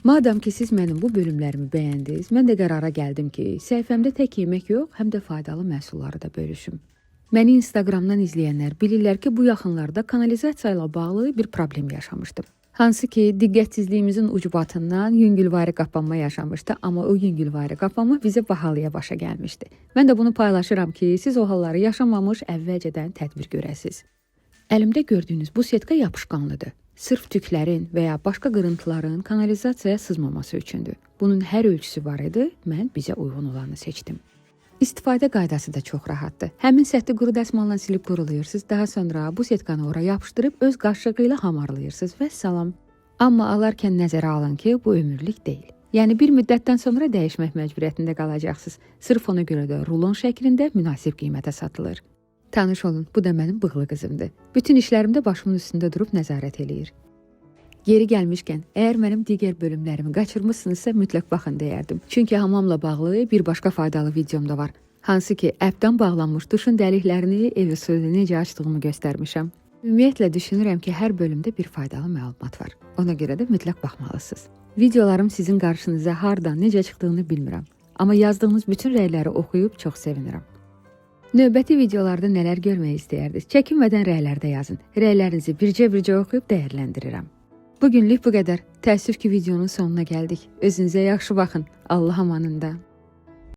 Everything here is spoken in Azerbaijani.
Madam ki siz mənim bu bölümlərimi bəyəndiniz, mən də qərara gəldim ki, səhifəmdə tək yemək yox, həm də faydalı məhsulları da bölüşüm. Məni Instagramdan izləyənlər bilirlər ki, bu yaxınlarda kanalizasiya ilə bağlı bir problem yaşamışdım. Hansı ki, diqqətsizliyimizin ucbatından yüngülvari qapanma yaşamışdı, amma o yüngülvari qapanma bizə bahalıya başa gəlmişdi. Mən də bunu paylaşıram ki, siz o halları yaşamamış əvvəlcədən tədbir görəsiniz. Əlimdə gördüyünüz bu setka yapışqanlıdır. Sırf tüklərin və ya başqa qırıntıların kanalizasiyaya sızmaması üçündür. Bunun hər ölçüsü var idi, mən bizə uyğun olanı seçdim. İstifadə qaydası da çox rahatdır. Həmin səthi quru dəsmalla silib qurulayırsınız, daha sonra bu setkanı ora yapışdırıb öz qaşığı ilə hamarlayırsınız və salam. Amma alarkən nəzərə alın ki, bu ömürlük deyil. Yəni bir müddətdən sonra dəyişmək məcburiyyətində qalacaqsınız. Sırf ona görə də rulon şəklində münasib qiymətə satılır. Tanış olun, bu da mənim bığlı qızımdır. Bütün işlərimdə başımın üstündə durub nəzarət eləyir. Yeri gəlmişkən, əgər mənim digər bölümlərimi qaçırmışsınızsa mütləq baxın deyərdim. Çünki hamamla bağlı bir başqa faydalı videom da var. Hansı ki, əbdən bağlanmış duşun dəliklərini ev usulü necə açdığımı göstərmişəm. Ümumiyyətlə düşünürəm ki, hər bölümdə bir faydalı məlumat var. Ona görə də mütləq baxmalısınız. Videolarım sizin qarşınıza hardan, necə çıxdığını bilmirəm. Amma yazdığınız bütün rəyləri oxuyub çox sevinirəm. Növbəti videolarda nələr görmək istəyərdiniz? Çəkinmədən rəylərdə yazın. Rəylərinizi bircə-bircə oxuyub dəyərləndirirəm. Bugünlük bu qədər. Təəssüf ki, videonun sonuna gəldik. Özünüzə yaxşı baxın. Allah amanında.